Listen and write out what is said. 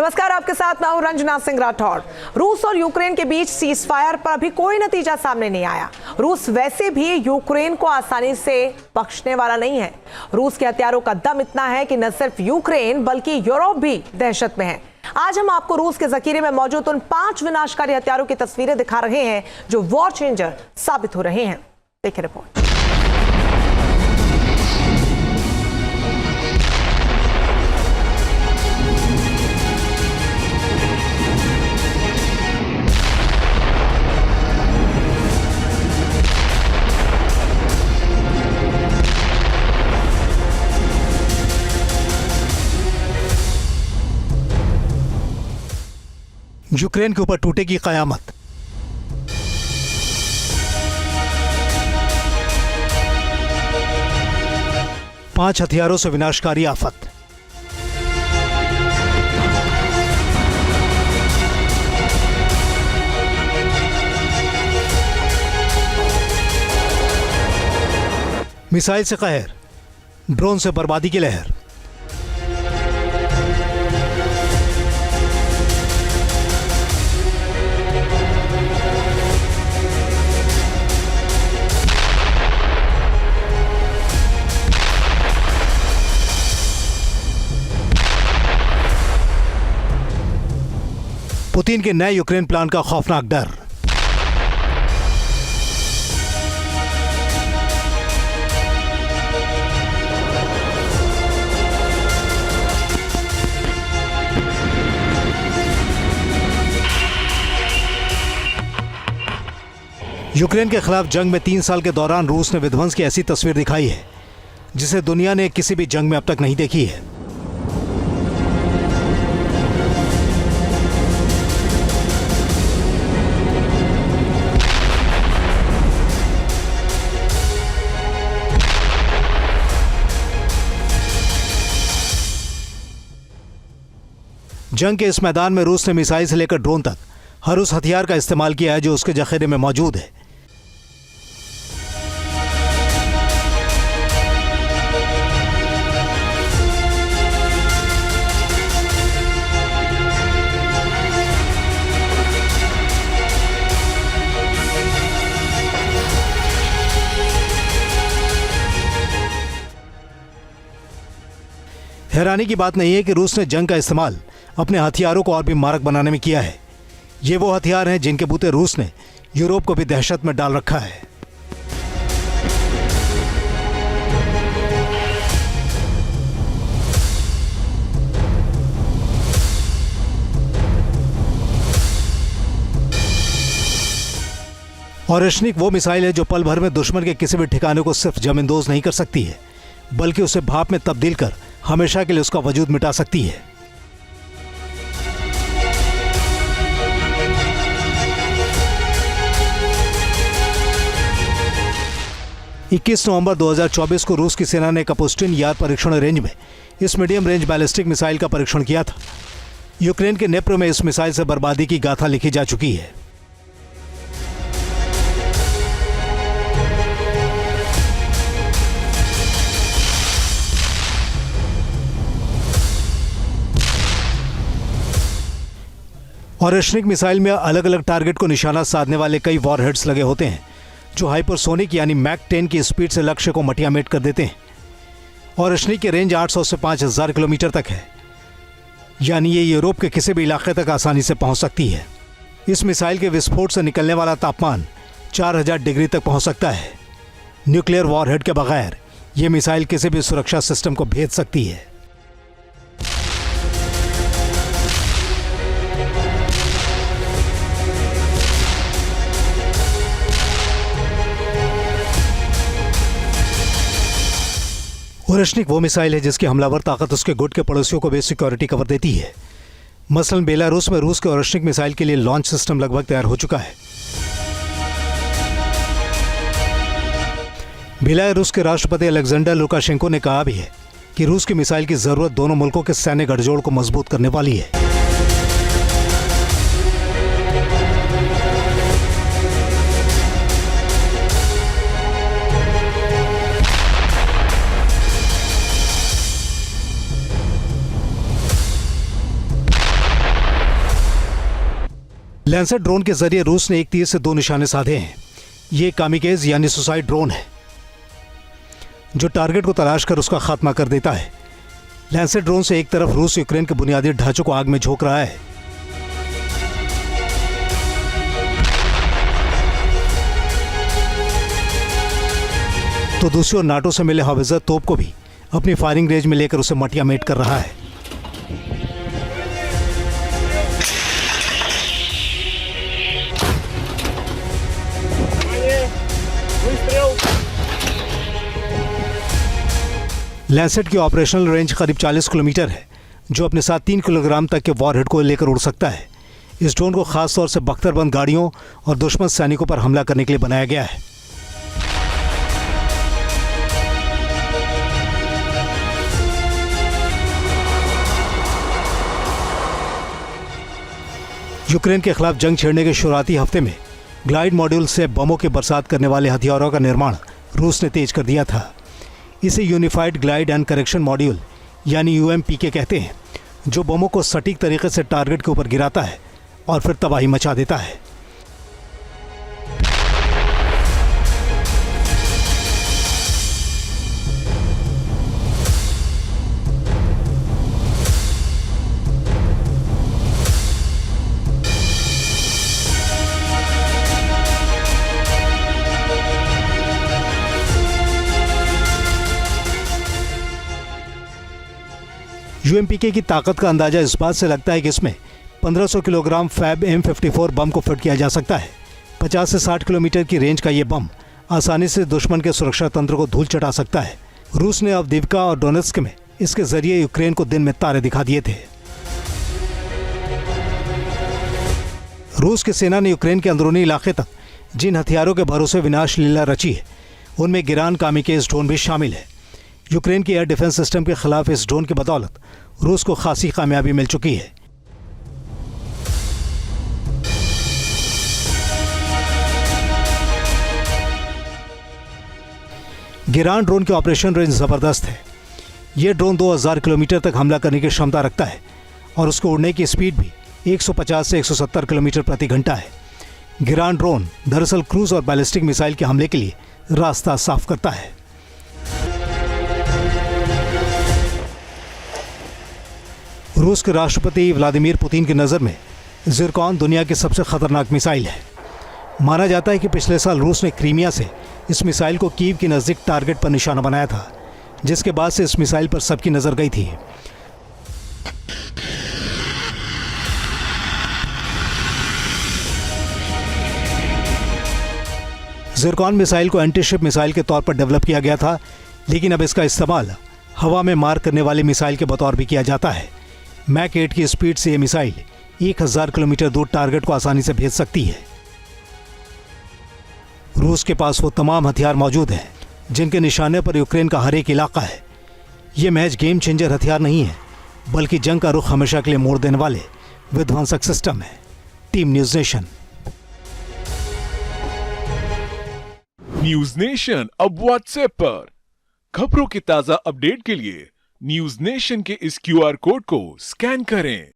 नमस्कार, आपके साथ मैं हूं रंजना सिंह राठौड़। रूस और यूक्रेन के बीच सीज फायर पर अभी कोई नतीजा सामने नहीं आया। रूस वैसे भी यूक्रेन को आसानी से बख्शने वाला नहीं है। रूस के हथियारों का दम इतना है कि न सिर्फ यूक्रेन बल्कि यूरोप भी दहशत में है। आज हम आपको रूस के जखीरे में मौजूद उन 5 विनाशकारी हथियारों की तस्वीरें दिखा रहे हैं जो वॉर चेंजर साबित हो रहे हैं। देखिए रिपोर्ट। यूक्रेन के ऊपर टूटेगी कयामत। पांच हथियारों से विनाशकारी आफत। मिसाइल से कहर, ड्रोन से बर्बादी की लहर। पुतिन के नए यूक्रेन प्लान का खौफनाक डर। यूक्रेन के खिलाफ जंग में 3 साल के दौरान रूस ने विध्वंस की ऐसी तस्वीर दिखाई है जिसे दुनिया ने किसी भी जंग में अब तक नहीं देखी है। जंग के इस मैदान में रूस ने मिसाइल से लेकर ड्रोन तक हर उस हथियार का इस्तेमाल किया है जो उसके जखीरे में मौजूद है। हैरानी की बात नहीं है कि रूस ने जंग का इस्तेमाल अपने हथियारों को और भी मारक बनाने में किया है। ये वो हथियार हैं जिनके बूते रूस ने यूरोप को भी दहशत में डाल रखा है। ओरेश्निक वो मिसाइल है जो पल भर में दुश्मन के किसी भी ठिकाने को सिर्फ जमींदोज नहीं कर सकती है बल्कि उसे भाप में तब्दील कर हमेशा के लिए उसका वजूद मिटा सकती है। इक्कीस नवंबर 2024 को रूस की सेना ने कपुस्टिन यार परीक्षण रेंज में इस मीडियम रेंज बैलिस्टिक मिसाइल का परीक्षण किया था। यूक्रेन के नेप्रो में इस मिसाइल से बर्बादी की गाथा लिखी जा चुकी है। ओरेश्निक मिसाइल में अलग अलग टारगेट को निशाना साधने वाले कई वॉरहेड्स लगे होते हैं जो हाइपरसोनिक यानी मैक 10 की स्पीड से लक्ष्य को मटियामेट कर देते हैं। ओरेश्निक की रेंज 800 से 5000 किलोमीटर तक है, यानी ये यूरोप के किसी भी इलाके तक आसानी से पहुंच सकती है। इस मिसाइल के विस्फोट से निकलने वाला तापमान 4000 डिग्री तक पहुंच सकता है। न्यूक्लियर वॉरहेड के बगैर ये मिसाइल किसी भी सुरक्षा सिस्टम को भेद सकती है। ओरेश्निक वो मिसाइल है जिसकी हमलावर ताकत उसके गुट के पड़ोसियों को भी सिक्योरिटी कवर देती है। मसलन बेलारूस में रूस के ओरेश्निक मिसाइल के लिए लॉन्च सिस्टम लगभग तैयार हो चुका है। बेलारूस के राष्ट्रपति अलेक्जेंडर लुकाशेंको ने कहा भी है कि रूस की मिसाइल की जरूरत दोनों मुल्कों के सैन्य गठजोड़ को मजबूत करने वाली है। लैंसेट ड्रोन के जरिए रूस ने एक तीर से दो निशाने साधे हैं। ये कामिकेज यानी सुसाइड ड्रोन है जो टारगेट को तलाश कर उसका खात्मा कर देता है। लैंसेट ड्रोन से एक तरफ रूस यूक्रेन के बुनियादी ढांचों को आग में झोंक रहा है, तो दूसरी ओर नाटो से मिले हाविज़र तोप को भी अपनी फायरिंग रेंज में लेकर उसे मटियामेट कर रहा है। लैंसेट की ऑपरेशनल रेंज करीब 40 किलोमीटर है, जो अपने साथ 3 किलोग्राम तक के वॉरहेड को लेकर उड़ सकता है। इस ड्रोन को खास तौर से बख्तरबंद गाड़ियों और दुश्मन सैनिकों पर हमला करने के लिए बनाया गया है। यूक्रेन के खिलाफ जंग छेड़ने के शुरुआती हफ्ते में ग्लाइड मॉड्यूल से बमों की बरसात करने वाले हथियारों का निर्माण रूस ने तेज कर दिया था। इसे unified glide and correction module यानी UMPK कहते हैं, जो बमों को सटीक तरीके से टारगेट के ऊपर गिराता है और फिर तबाही मचा देता है। UMPK की ताकत का अंदाजा इस बात से लगता है कि इसमें 1500 किलोग्राम फैब M54 बम को फिट किया जा सकता है। 50 से 60 किलोमीटर की रेंज का ये बम आसानी से दुश्मन के सुरक्षा तंत्र को धूल चटा सकता है। रूस ने अवदीव्का और डोनेत्स्क में इसके जरिए यूक्रेन को दिन में तारे दिखा दिए थे। रूस की सेना ने यूक्रेन के अंदरूनी इलाके तक जिन हथियारों के भरोसे विनाश लीला रची है, उनमें गिरान कामिकेज ड्रोन भी शामिल है। यूक्रेन के एयर डिफेंस सिस्टम के खिलाफ इस ड्रोन की बदौलत रूस को खासी कामयाबी मिल चुकी है। गिरान ड्रोन की ऑपरेशन रेंज जबरदस्त है। यह ड्रोन 2000 किलोमीटर तक हमला करने की क्षमता रखता है और उसको उड़ने की स्पीड भी 150 से 170 किलोमीटर प्रति घंटा है। गिरान ड्रोन दरअसल क्रूज और बैलिस्टिक मिसाइल के हमले के लिए रास्ता साफ करता है। रूस के राष्ट्रपति व्लादिमीर पुतिन की नज़र में ज़िरकॉन दुनिया की सबसे खतरनाक मिसाइल है। माना जाता है कि पिछले साल रूस ने क्रीमिया से इस मिसाइल को कीव के नज़दीक टारगेट पर निशाना बनाया था, जिसके बाद से इस मिसाइल पर सबकी नज़र गई थी। ज़िरकॉन मिसाइल को एंटीशिप मिसाइल के तौर पर डेवलप किया गया था, लेकिन अब इसका इस्तेमाल हवा में मार करने वाली मिसाइल के बतौर भी किया जाता है। मैक 8 की स्पीड से यह मिसाइल 1000 किलोमीटर दूर टारगेट को आसानी से भेज सकती है। रूस के पास वो तमाम हथियार मौजूद हैं जिनके निशाने पर यूक्रेन का हर एक इलाका है। ये महज गेम चेंजर हथियार नहीं है, बल्कि जंग का रुख हमेशा के लिए मोड़ देने वाले विध्वंसक सिस्टम है। Team news nation. News nation अब व्हाट्सएप पर खबरों के ताजा अपडेट के लिए न्यूज़ नेशन के इस QR कोड को स्कैन करें।